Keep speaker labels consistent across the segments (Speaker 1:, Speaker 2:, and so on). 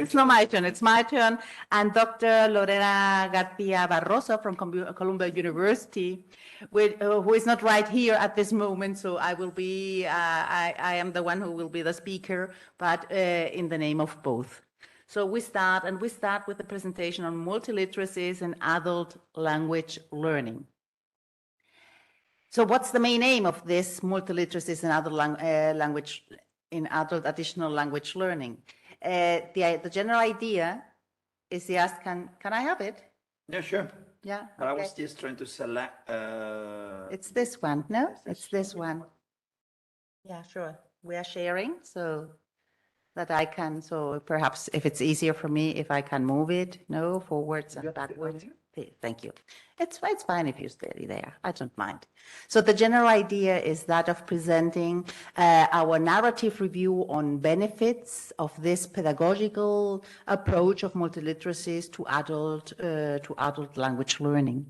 Speaker 1: It's not my turn, it's my turn. And Dr. Lorena García Barroso from Columbia University, who is not right here at this moment, so I will be, I am the one who will be the speaker, but in the name of both. So we start with a presentation on multiliteracies and adult language learning. So what's the main aim of this multiliteracies and adult additional language learning? The general idea is just, can I have it?
Speaker 2: Yeah, sure.
Speaker 1: Yeah.
Speaker 2: But
Speaker 1: okay.
Speaker 2: I was just trying to select.
Speaker 1: It's this one, no? It's this one. Yeah, sure. We are sharing so that I can, so perhaps if it's easier for me, if I can move it, no, forwards and backwards. Thank you. It's fine if you stay there. I don't mind. So the general idea is that of presenting our narrative review on benefits of this pedagogical approach of multiliteracies to adult language learning.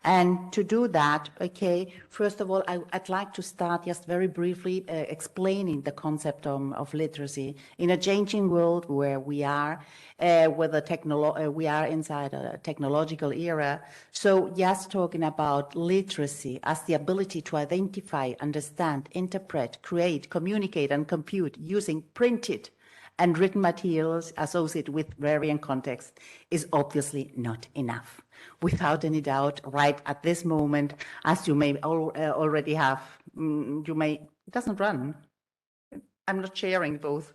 Speaker 1: And to do that, okay, first of all, I'd like to start just very briefly explaining the concept of literacy in a changing world where we are, we are inside a technological era. So just talking about literacy as the ability to identify, understand, interpret, create, communicate, and compute using printed and written materials associated with varying contexts is obviously not enough. Without any doubt, right at this moment, as you may already have, it doesn't run. I'm not sharing both.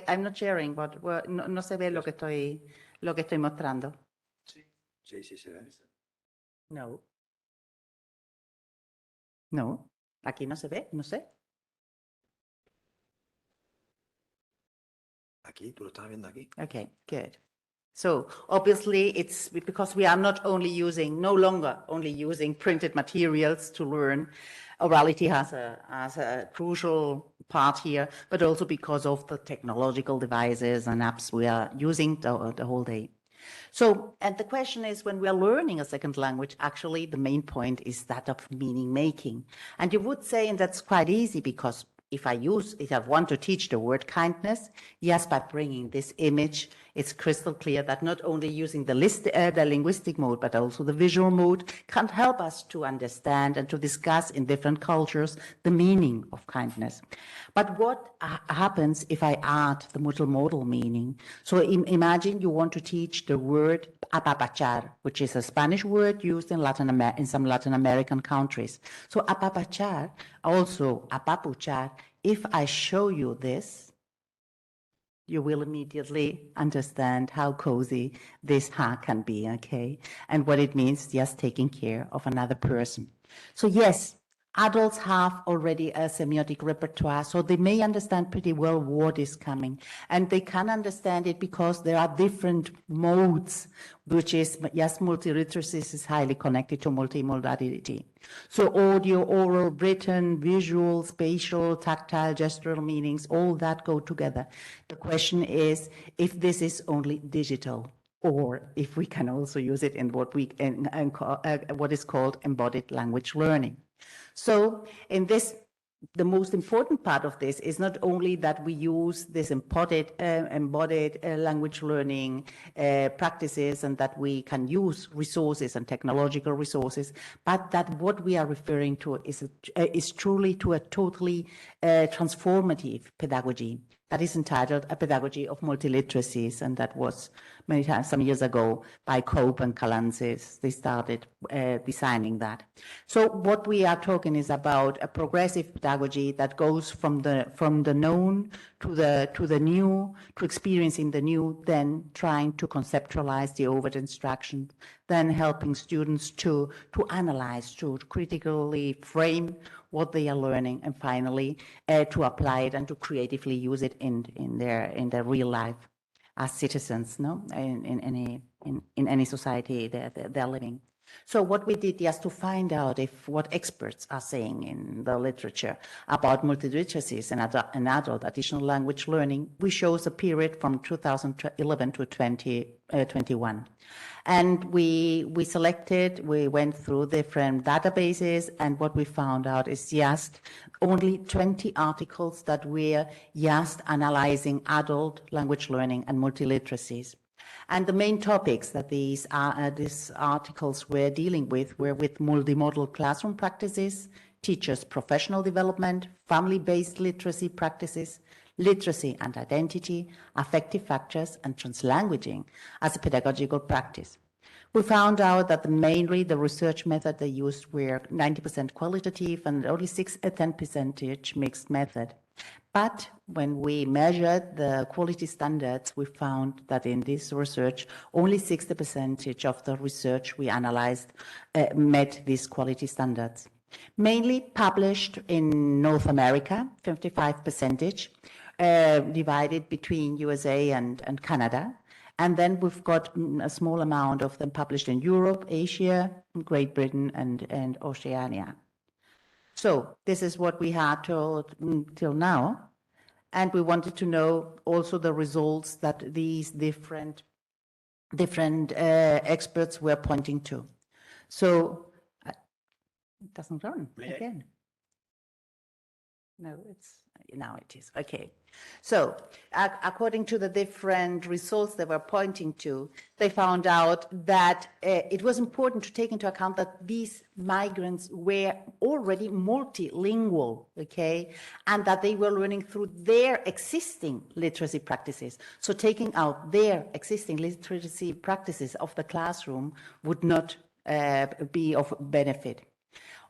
Speaker 1: I'm not sharing, but no se ve lo que estoy mostrando.
Speaker 2: Sí, sí, se ve.
Speaker 1: No. No, aquí no se ve, no sé.
Speaker 2: Aquí, tú lo estás viendo aquí.
Speaker 1: Okay, good. So obviously it's because we are not only no longer only using printed materials to learn. Orality has a crucial part here, but also because of the technological devices and apps we are using the whole day. So, and the question is, when we are learning a second language, actually the main point is that of meaning making. And you would say, and that's quite easy, because if I want to teach the word kindness, yes, by bringing this image, it's crystal clear that not only using the linguistic mode, but also the visual mode can help us to understand and to discuss in different cultures the meaning of kindness. But what happens if I add the multimodal meaning? So imagine you want to teach the word apapachar, which is a Spanish word used in some Latin American countries. So apapachar, also apapuchar, if I show you this, you will immediately understand how cozy this ha can be, okay? And what it means, just taking care of another person. So yes, adults have already a semiotic repertoire, so they may understand pretty well what is coming. And they can understand it because there are different modes, which is, yes, multiliteracies is highly connected to multimodality. So audio, oral, written, visual, spatial, tactile, gestural meanings, all that go together. The question is if this is only digital, or if we can also use it in what is called embodied language learning. So in this, the most important part of this is not only that we use this embodied language learning practices and that we can use resources and technological resources, but that what we are referring to is truly to a totally transformative pedagogy that is entitled A Pedagogy of Multiliteracies, and that was many times, some years ago, by Cope and Calances. They started designing that. So what we are talking is about a progressive pedagogy that goes from the known to the new, to experiencing the new, then trying to conceptualize the overt instruction, then helping students to analyze, to critically frame what they are learning, and finally to apply it and to creatively use it in their real life as citizens, no, in any society they're living. So what we did is to find out if what experts are saying in the literature about multiliteracies and adult additional language learning. We chose a period from 2011 to 2021. And we went through different databases, and what we found out is just only 20 articles that were just analyzing adult language learning and multiliteracies. And the main topics that these articles were dealing with were with multimodal classroom practices, teachers' professional development, family-based literacy practices, literacy and identity, affective factors, and translanguaging as a pedagogical practice. We found out that mainly the research method they used were 90% qualitative and only 10% mixed method. But when we measured the quality standards, we found that in this research, only 60% of the research we analyzed met these quality standards. Mainly published in North America, 55%, divided between USA and Canada. And then we've got a small amount of them published in Europe, Asia, Great Britain, and Oceania. So this is what we had till now. And we wanted to know also the results that these different experts were pointing to. So it doesn't run again. No, now it is. Okay. So according to the different results they were pointing to, they found out that it was important to take into account that these migrants were already multilingual, okay, and that they were learning through their existing literacy practices. So taking out their existing literacy practices of the classroom would not be of benefit.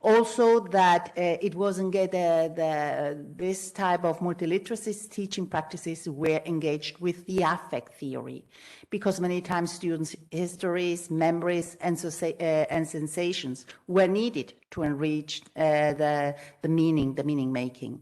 Speaker 1: Also, that it wasn't this type of multiliteracy teaching practices were engaged with the affect theory, because many times students' histories, memories, and sensations were needed to enrich the meaning making.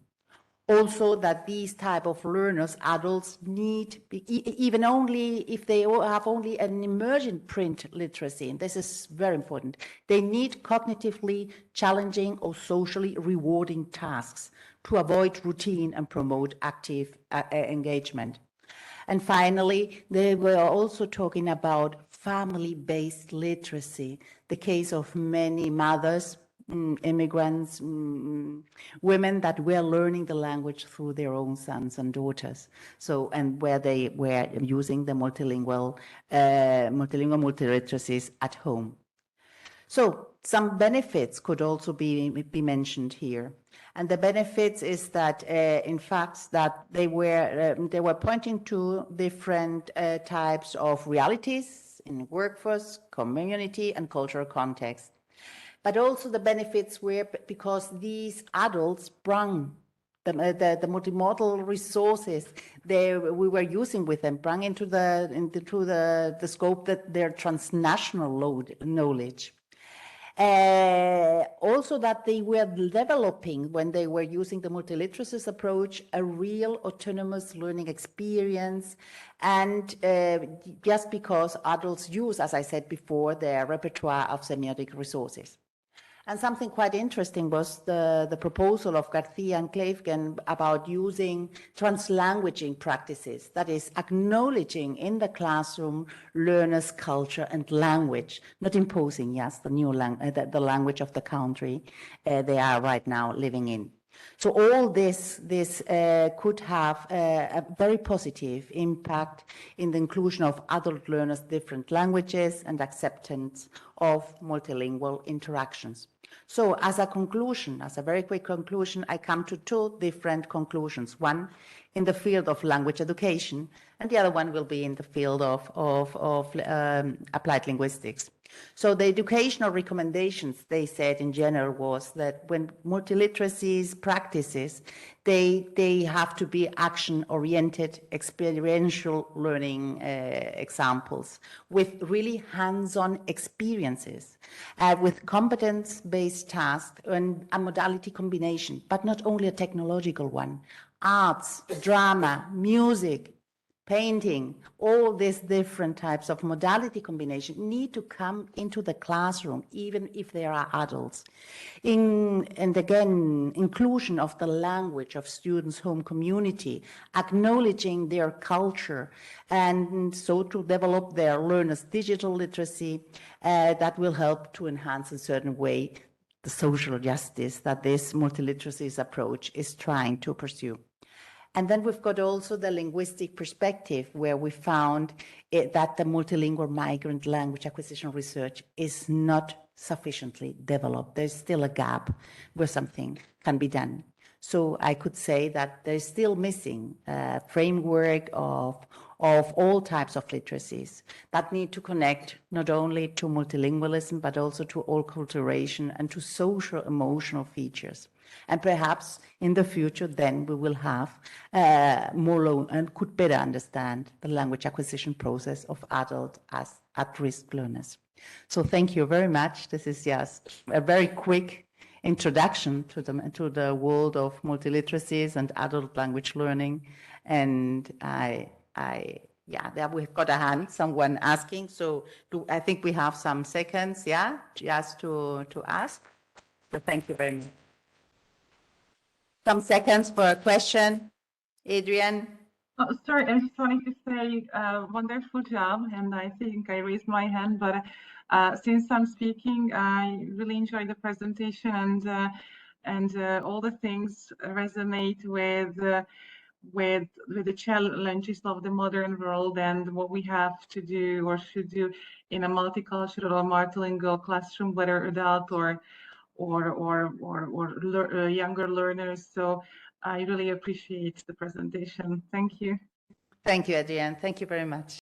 Speaker 1: Also, that these type of learners, adults, need, even only if they have only an emergent print literacy, and this is very important, they need cognitively challenging or socially rewarding tasks to avoid routine and promote active engagement. And finally, they were also talking about family-based literacy, the case of many mothers, immigrants, women that were learning the language through their own sons and daughters. So, and where they were using the multiliteracies at home. So some benefits could also be mentioned here. And the benefits is that, in fact, that they were pointing to different types of realities in workforce, community, and cultural context. But also the benefits were because these adults brought the multimodal resources we were using with them, brought into the scope that their transnational knowledge. Also that they were developing, when they were using the multiliteracies approach, a real autonomous learning experience, and just because adults use, as I said before, their repertoire of semiotic resources. And something quite interesting was the proposal of García and Kleefgen about using translanguaging practices, that is, acknowledging in the classroom learners' culture and language, not imposing, yes, the new the language of the country they are right now living in. So all this could have a very positive impact in the inclusion of adult learners' different languages and acceptance of multilingual interactions. So as a conclusion, as a very quick conclusion, I come to two different conclusions. One in the field of language education, and the other one will be in the field of applied linguistics. So the educational recommendations, they said in general, was that when multiliteracies practices, they have to be action-oriented, experiential learning examples with really hands-on experiences, with competence-based tasks and a modality combination, but not only a technological one. Arts, drama, music, painting, all these different types of modality combination need to come into the classroom, even if they are adults. And again, inclusion of the language of students' home community, acknowledging their culture, and so to develop their learners' digital literacy, that will help to enhance in a certain way the social justice that this multiliteracies approach is trying to pursue. And then we've got also the linguistic perspective, where we found that the multilingual migrant language acquisition research is not sufficiently developed. There's still a gap where something can be done. So I could say that there's still missing a framework of all types of literacies that need to connect not only to multilingualism, but also to all culturation and to social emotional features. And perhaps in the future, then we will have more and could better understand the language acquisition process of adult as at-risk learners. So thank you very much. This is just a very quick introduction to the world of multiliteracies and adult language learning. And yeah, there we've got a hand, someone asking. So I think we have some seconds, yeah, just to ask. So thank you very much. Some seconds for a question. Adrian?
Speaker 3: Oh, sorry, I just wanted to say wonderful job, and I think I raised my hand, but since I'm speaking, I really enjoyed the presentation, and all the things resonate with the challenges of the modern world and what we have to do or should do in a multicultural or multilingual classroom, whether adult or younger learners. So I really appreciate the presentation. Thank you.
Speaker 1: Thank you, Adrienne. Thank you very much.